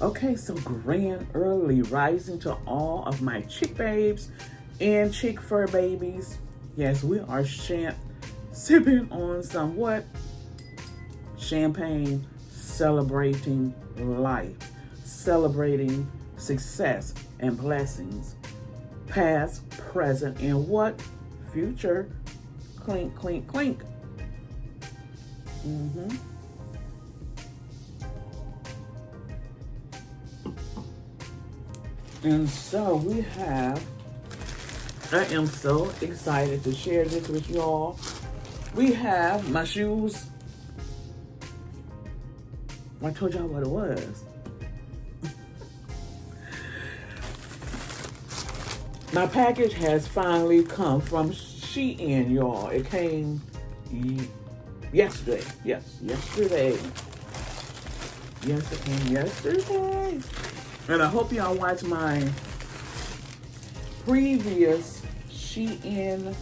Okay, so grand early rising to all of my chick babes and chick fur babies. Yes, we are sipping on some what? Champagne, celebrating life, celebrating success and blessings, past, present, and what? Future. Clink, clink, clink. And so I am so excited to share this with y'all. We have my shoes. I told y'all what it was. My package has finally come from Shein, y'all. It came yesterday. Yes, yesterday. Yes, it came yesterday. And I hope y'all watch my previous Shein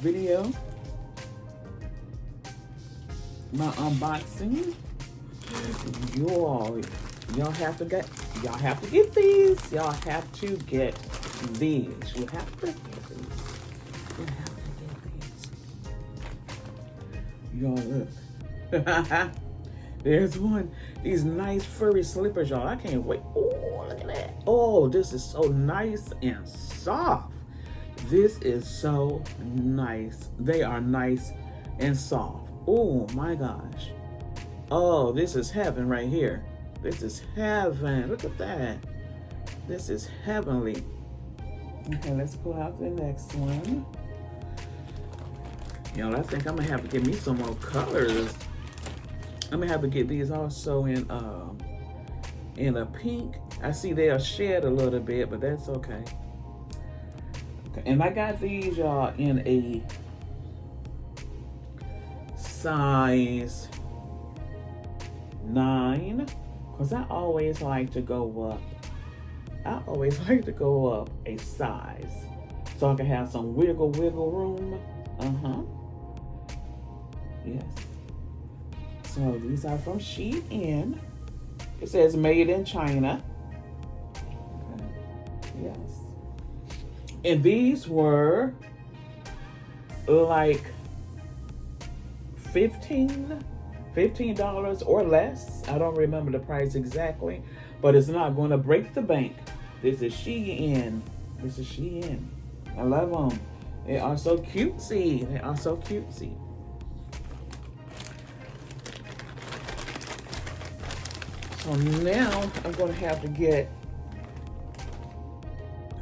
video. My unboxing. Y'all have to get these. Y'all have to get these. You have to get these. You have to get these. Y'all look. There's one. These nice furry slippers, y'all. I can't wait. Oh, look at that. Oh, this is so nice and soft. This is so nice. They are nice and soft. Oh my gosh. Oh, this is heaven right here. This is heaven. Look at that. This is heavenly. Okay, let's pull out the next one. Y'all, I think I'm gonna have to get me some more colors. I'm gonna have to get these also in a pink. I see they'll shed a little bit, but that's okay. Okay, and I got these, y'all, in a size 9, because I always like to go up. I always like to go up a size so I can have some wiggle room. Yes. So these are from Shein. It says made in China. Okay. Yes. And these were like $15 or less. I don't remember the price exactly, but it's not going to break the bank. This is Shein. This is Shein. I love them. They are so cutesy. They are so cutesy. So now I'm going to have to get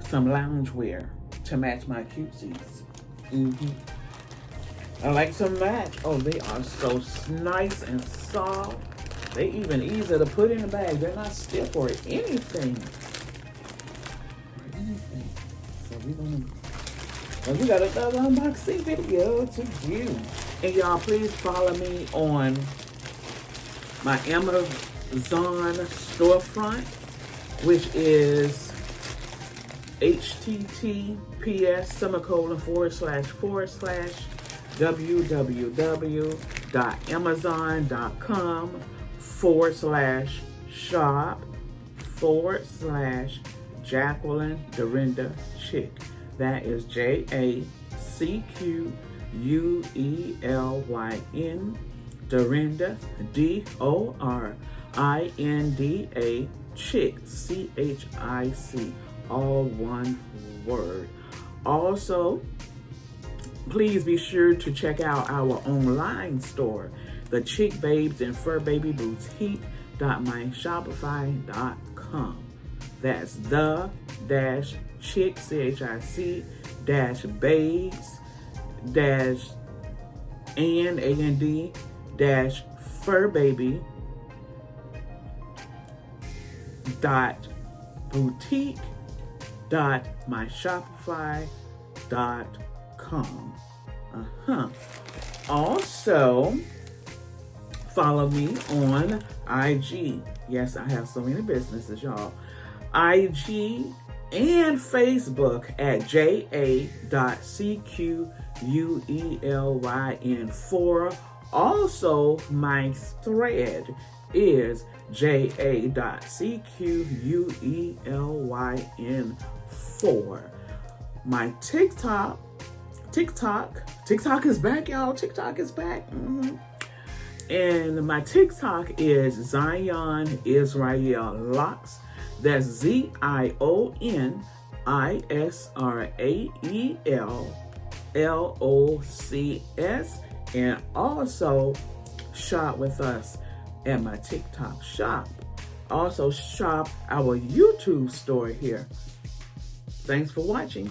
some loungewear to match my cutesies. I like some match. Oh, they are so nice and soft. They even easy to put in the bag. They're not stiff or anything. So we got another unboxing video to do. And y'all, please follow me on my Amazon storefront, which is https://www.amazon.com/shop/Jacqueline Dorinda Chick. That is JACQUELYN Dorinda DORINDA Chick CHIC, all one word. Also, please be sure to check out our online store, the Chick Babes and Fur Baby Boutique.myshopify.com. That's the chick CHIC babes and fur baby boutique.myshopify.com. Also, follow me on IG. Yes, I have so many businesses, y'all. IG and Facebook at JA.CQUELYN4. Also, my thread is JA.CQUELYN4. My TikTok is back, y'all. TikTok is back. And my TikTok is Zion Israel Locks. That's ZIONISRAELLOCS. And also shop with us at my TikTok shop. Also shop our YouTube store here. Thanks for watching.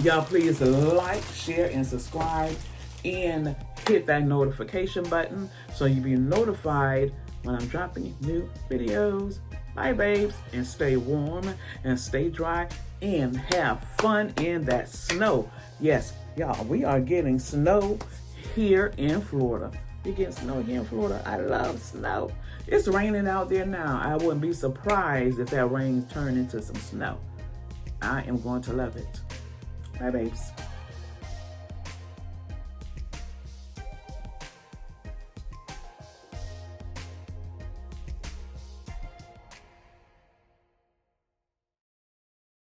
Y'all please like, share, and subscribe, and hit that notification button so you'll be notified when I'm dropping new videos. Bye, babes, and stay warm and stay dry and have fun in that snow. Yes, y'all, we are getting snow here in Florida. We're getting snow here in Florida. I love snow. It's raining out there now. I wouldn't be surprised if that rain turned into some snow. I am going to love it. Bye, babes.